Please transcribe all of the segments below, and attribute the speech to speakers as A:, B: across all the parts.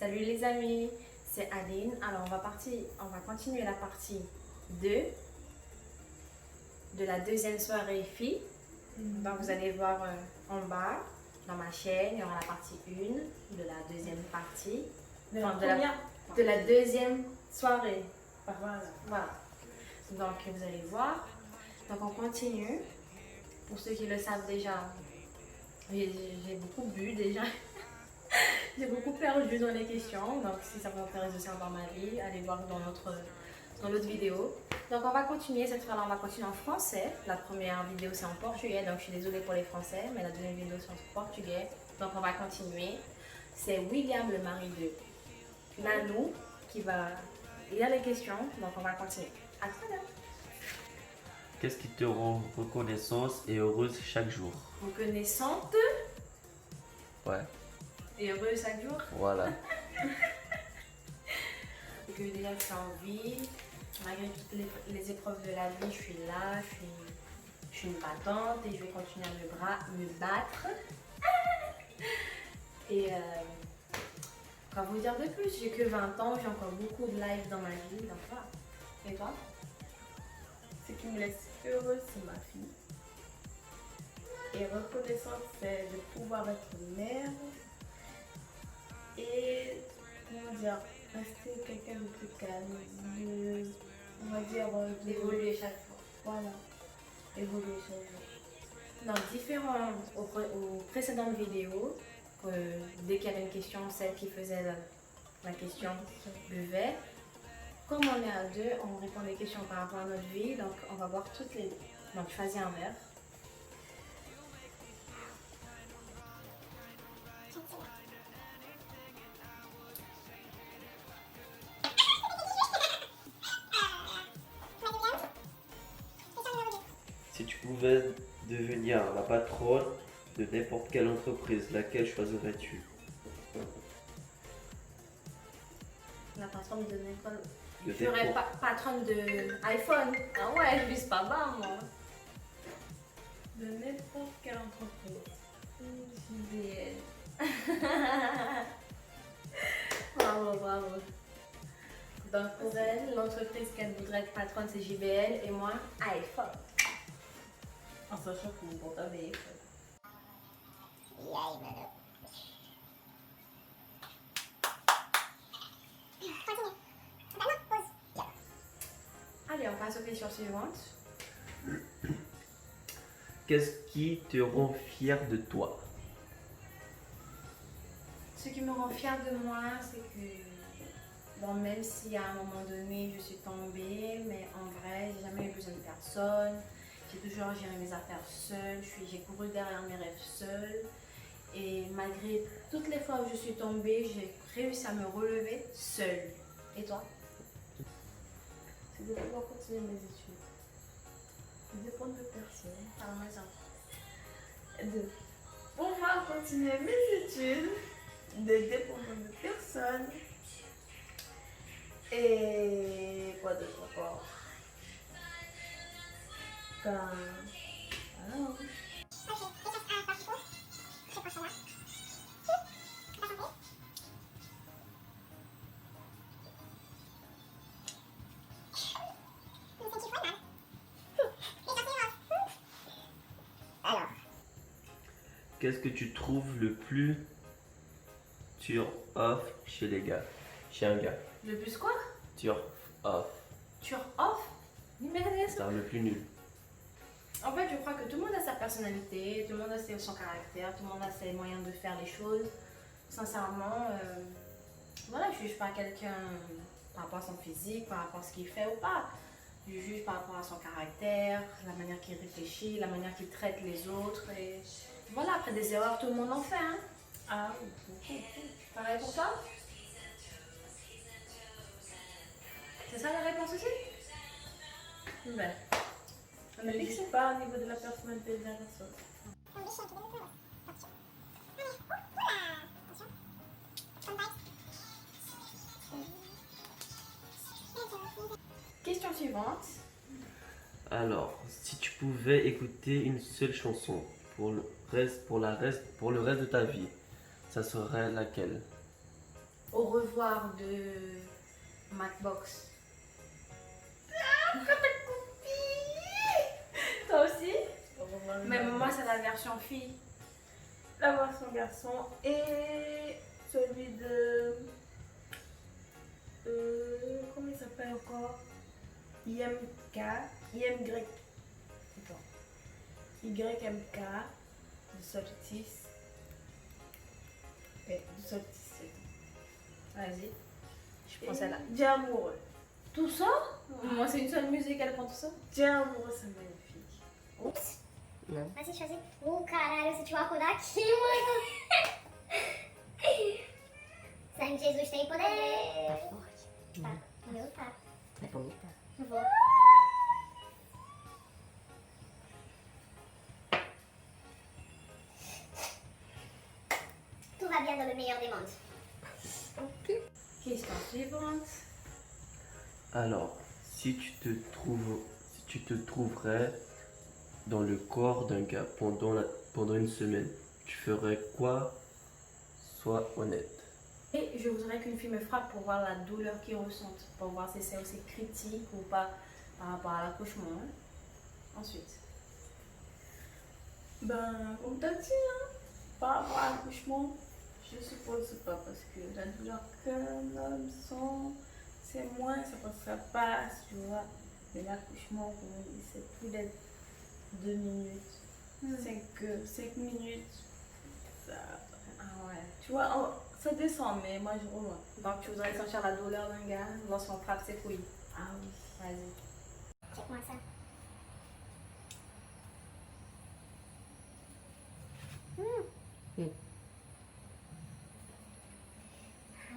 A: Salut les amis, c'est Aline. Alors on va continuer la partie 2 de la deuxième soirée filles. Donc vous allez voir en bas dans ma chaîne, il y aura la partie 1 de la deuxième partie. De la deuxième soirée. Voilà. Donc vous allez voir. Donc on continue. Pour ceux qui le savent déjà, j'ai beaucoup bu déjà. J'ai beaucoup perdu dans les questions. Donc si ça vous intéresse de savoir ma vie, allez voir dans l'autre vidéo. Donc on va continuer, cette fois-là on va continuer en français. La première vidéo c'est en portugais, donc je suis désolée pour les français, mais la deuxième vidéo c'est en portugais. Donc on va continuer. C'est William, le mari de Nanou, qui va lire les questions. Donc on va continuer. À tout à l'heure.
B: Qu'est-ce qui te rend reconnaissante et heureuse chaque jour?
A: Reconnaissante
B: Ouais,
A: et heureuse chaque jour.
B: voilà.
A: Que déjà je suis en vie, malgré toutes les épreuves de la vie, je suis là, je suis une battante et je vais continuer à me battre. Et quoi vous dire de plus, j'ai que 20 ans, j'ai encore beaucoup de live dans ma vie, donc voilà. Et toi?
C: Ce qui me laisse heureuse, c'est ma fille. Et reconnaissante, c'est de pouvoir être mère. Et, comment dire, rester quelqu'un de plus calme, on va dire,
A: D'évoluer chaque fois.
C: Voilà, évoluer chaque jour.
A: Aux précédentes vidéos, dès qu'il y avait une question, celle qui faisait la question buvait. Comme on est à deux, on répond des questions par rapport à notre vie, donc on va voir toutes les deux. Donc choisis un verre.
B: Si tu pouvais devenir la patronne de n'importe quelle entreprise, laquelle choisirais-tu?
A: La patronne de l'école.
B: De
A: Je serais patronne de iPhone. Ah ouais, je vise pas bas moi.
C: De n'importe quelle entreprise.
A: JBL. Bravo, bravo. Donc pour elle, l'entreprise qu'elle voudrait être patronne, c'est JBL et moi, iPhone.
C: En sachant que mon portable est iPhone.
A: Allez, on passe aux questions suivantes.
B: Qu'est-ce qui te rend fier de toi?
A: Ce qui me rend fière de moi, c'est que, bon, même si à un moment donné je suis tombée, mais en vrai, j'ai jamais eu besoin de personne. J'ai toujours géré mes affaires seule, j'ai couru derrière mes rêves seule. Et malgré toutes les fois où je suis tombée, j'ai réussi à me relever seule. Et toi?
C: C'est de pouvoir continuer mes études. De dépendre de personne.
A: Parle-moi-en.
C: De pouvoir continuer mes études. De dépendre de personne. Et quoi d'autre encore? Voilà.
B: Qu'est-ce que tu trouves le plus turn-off chez les gars? Chez un gars.
A: Le plus quoi?
B: Turn-off.
A: Off? Numéro
B: C'est le plus nul.
A: En fait, je crois que tout le monde a sa personnalité, tout le monde a son caractère, tout le monde a ses moyens de faire les choses. Sincèrement, voilà, je ne juge pas quelqu'un par rapport à son physique, par rapport à ce qu'il fait ou pas. Je juge par rapport à son caractère, la manière qu'il réfléchit, la manière qu'il traite les autres. Et voilà, après des erreurs, tout le monde en fait. Hein.
C: Ah oui.
A: Pareil pour toi? C'est ça la réponse aussi? Ben.
C: Je ne juge pas au niveau de la personnalité de la personne.
A: Question suivante.
B: Alors, si tu pouvais écouter une seule chanson pour le reste de ta vie, ça serait laquelle?
A: au revoir de Matchbox. Toi aussi? Mais moi, c'est la version fille.
C: La version garçon et celui de. Comment il s'appelle encore? IMK. IMY. Attends. YMK. De Solstice. Et de Solstice.
A: Vas-y. Je prends celle-là.
C: Dieu amoureux.
A: Tout ça? Moi, c'est une seule musique, elle prend tout ça.
C: Dieu amoureux, c'est magnifique.
D: Ups.
E: Não.
D: Vai se fazer. Caralho, se te acordar aqui, mano. Sangue de Jesus tem poder.
E: Tá forte.
D: Tá, o meu tá.
E: Vai vomitar.
D: Eu vou. Tout va bien dans le meilleur des mondes.
A: Question suivante.
B: Alors, si tu te trouverais dans le corps d'un gars pendant une semaine, tu ferais quoi? Sois honnête.
A: Et je voudrais qu'une fille me frappe pour voir la douleur qu'ils ressentent, pour voir si c'est aussi critique ou pas par rapport à l'accouchement. Hein. Ensuite.
C: Ben, comme t'as dit, hein, par rapport à l'accouchement, je suppose c'est pas parce que la douleur qu'un homme sent, c'est moins, c'est parce que ça passe, tu vois. Mais l'accouchement, comme on dit, c'est plus d'être 2 minutes, 5 minutes. Ça,
A: Ah ouais.
C: tu vois, ça descend, mais moi je revois.
A: Donc tu voudrais sentir la douleur d'un gars lorsqu'on frappe ses couilles.
C: Ah oui.
A: Vas-y.
D: Check-moi ça.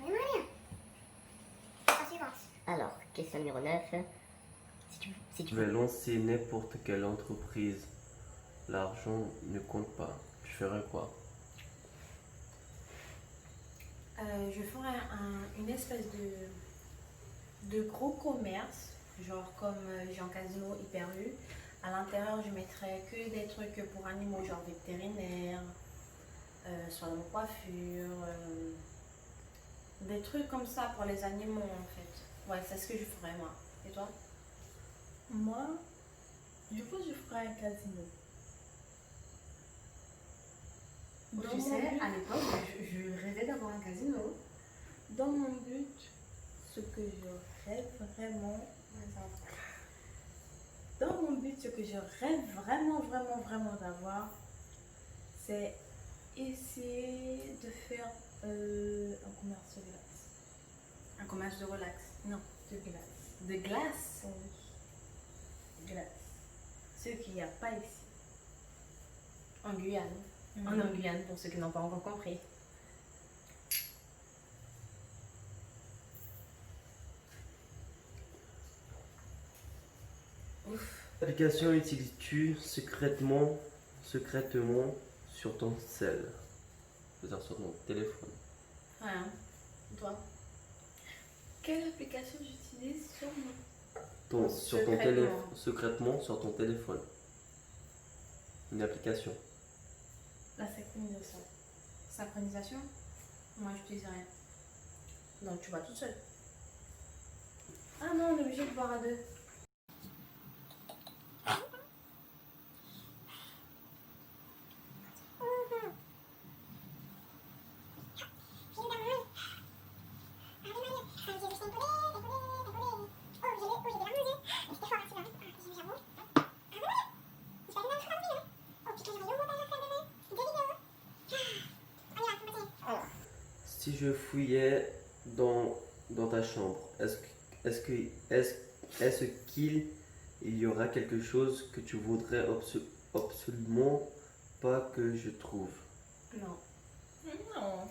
D: Allez, Maria. La suivante.
E: Alors, question numéro 9. Si tu
B: Tu vas lancer n'importe quelle entreprise. L'argent ne compte pas. Tu ferais quoi?
A: Je ferais une espèce de gros commerce, genre comme Jean Casino Hyper U. À l'intérieur, je mettrais que des trucs pour animaux, genre vétérinaire, salon de coiffure, des trucs comme ça pour les animaux en fait. Ouais, c'est ce que je ferais moi. Et toi?
C: Moi, je pense que je ferai un casino. Dans
A: Tu
C: mon
A: sais,
C: but-
A: à l'époque, je rêvais d'avoir un casino.
C: Dans mon but, ce que je rêve vraiment, d'avoir, c'est essayer de faire un commerce de glace.
A: Un commerce de relax.
C: Non, de glace.
A: De glace?
C: Oui. Glace. Ce qu'il n'y a pas ici.
A: En Guyane.
C: Mhm.
A: En Guyane, pour ceux qui n'ont pas encore compris.
B: Quelle application utilises-tu secrètement sur ton cell? C'est-à-dire sur ton téléphone.
A: Rien. Toi?
C: Quelle application j'utilise sur mon...
B: Sur ton
A: Secrètement.
B: téléphone. Secrètement sur ton téléphone. Une application.
C: La synchronisation.
A: Synchronisation? Moi, je n'utilise rien. Donc, tu vas toute seule. Ah non, on est obligé de boire à deux.
B: Si je fouillais dans ta chambre, est-ce qu'il y aura quelque chose que tu voudrais absolument pas que je trouve?
A: Non.
C: Non.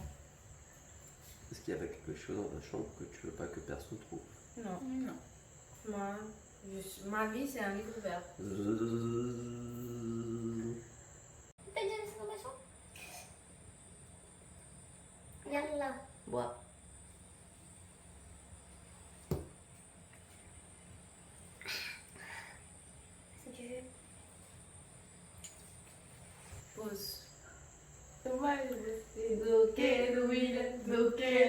B: Est-ce qu'il y avait quelque chose dans ta chambre que tu veux pas que personne trouve?
A: Non.
C: Non.
A: Moi, ma vie, c'est un livre ouvert.
D: T'as déjà laissé dans ma chambre? Viens là.
E: bois.
D: Si tu veux.
A: Pause.
C: C'est moi moi je bossais do que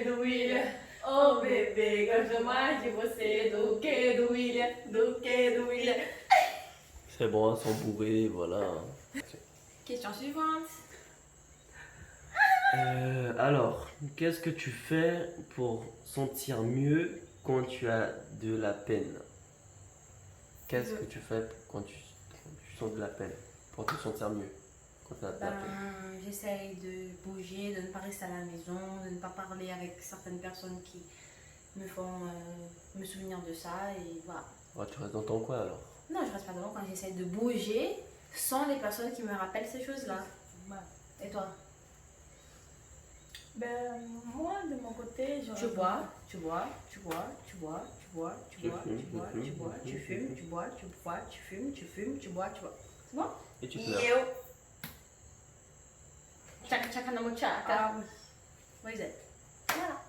C: do William. Oh bébé, quand moi je bossais do que do William.
B: C'est bon, elles sont bourrées, voilà.
A: Question suivante.
B: Alors, qu'est-ce que tu fais pour sentir mieux quand tu as de la peine? Qu'est-ce que tu fais quand tu sens de la peine? Pour te sentir mieux quand tu as de la peine?
A: J'essaye de bouger, de ne pas rester à la maison, de ne pas parler avec certaines personnes qui me font me souvenir de ça et voilà.
B: Ouais, tu restes dans ton coin alors.
A: Non, je reste pas devant quand j'essaye de bouger sans les personnes qui me rappellent ces choses-là. Et toi?
C: Ben, moi, de mon côté,
A: Tu
C: j'aurais
A: bois, tu bois, tu bois, tu bois, tu bois, tu bois, tu bois, tu bois, tu fumes, tu bois, tu bois, tu fumes, tu fumes, tu bois, tu bois. C'est bon?
B: Et tu pleures.
A: Eu. Tchaka tchaka no tchaka.
C: Ah oui.
A: Pois é. Voilà.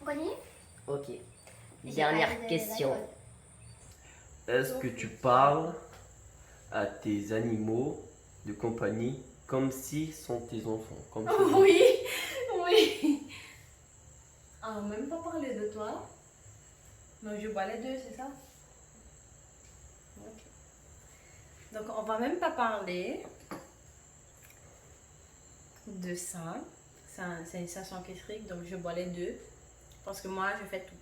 D: On continue?
E: Ok.
D: J'ai
E: Dernière
D: pas de-
E: question.
D: d'alcool.
B: Est-ce que tu parles à tes animaux de compagnie comme si sont tes enfants? Comme si-
A: Oui, oui. On va même pas parler de toi. Donc je bois les deux, c'est ça? Ok. Donc on va même pas parler de ça. C'est une sensation orchestrique, donc je bois les deux. Parce que moi, je fais tout.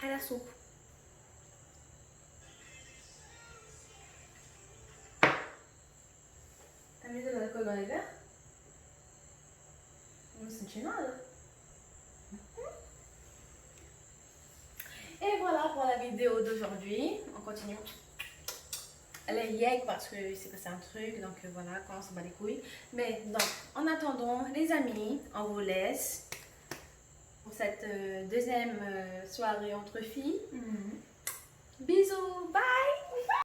A: À la soupe. T'as mis de l'alcool dans les verres? Non senti nada. Et voilà pour la vidéo d'aujourd'hui. On continue. Elle est yeg parce que c'est passé un truc, donc voilà, quand on s'en bat les couilles. Mais donc, en attendant, les amis, on vous laisse pour cette deuxième soirée entre filles. Bisous, bye!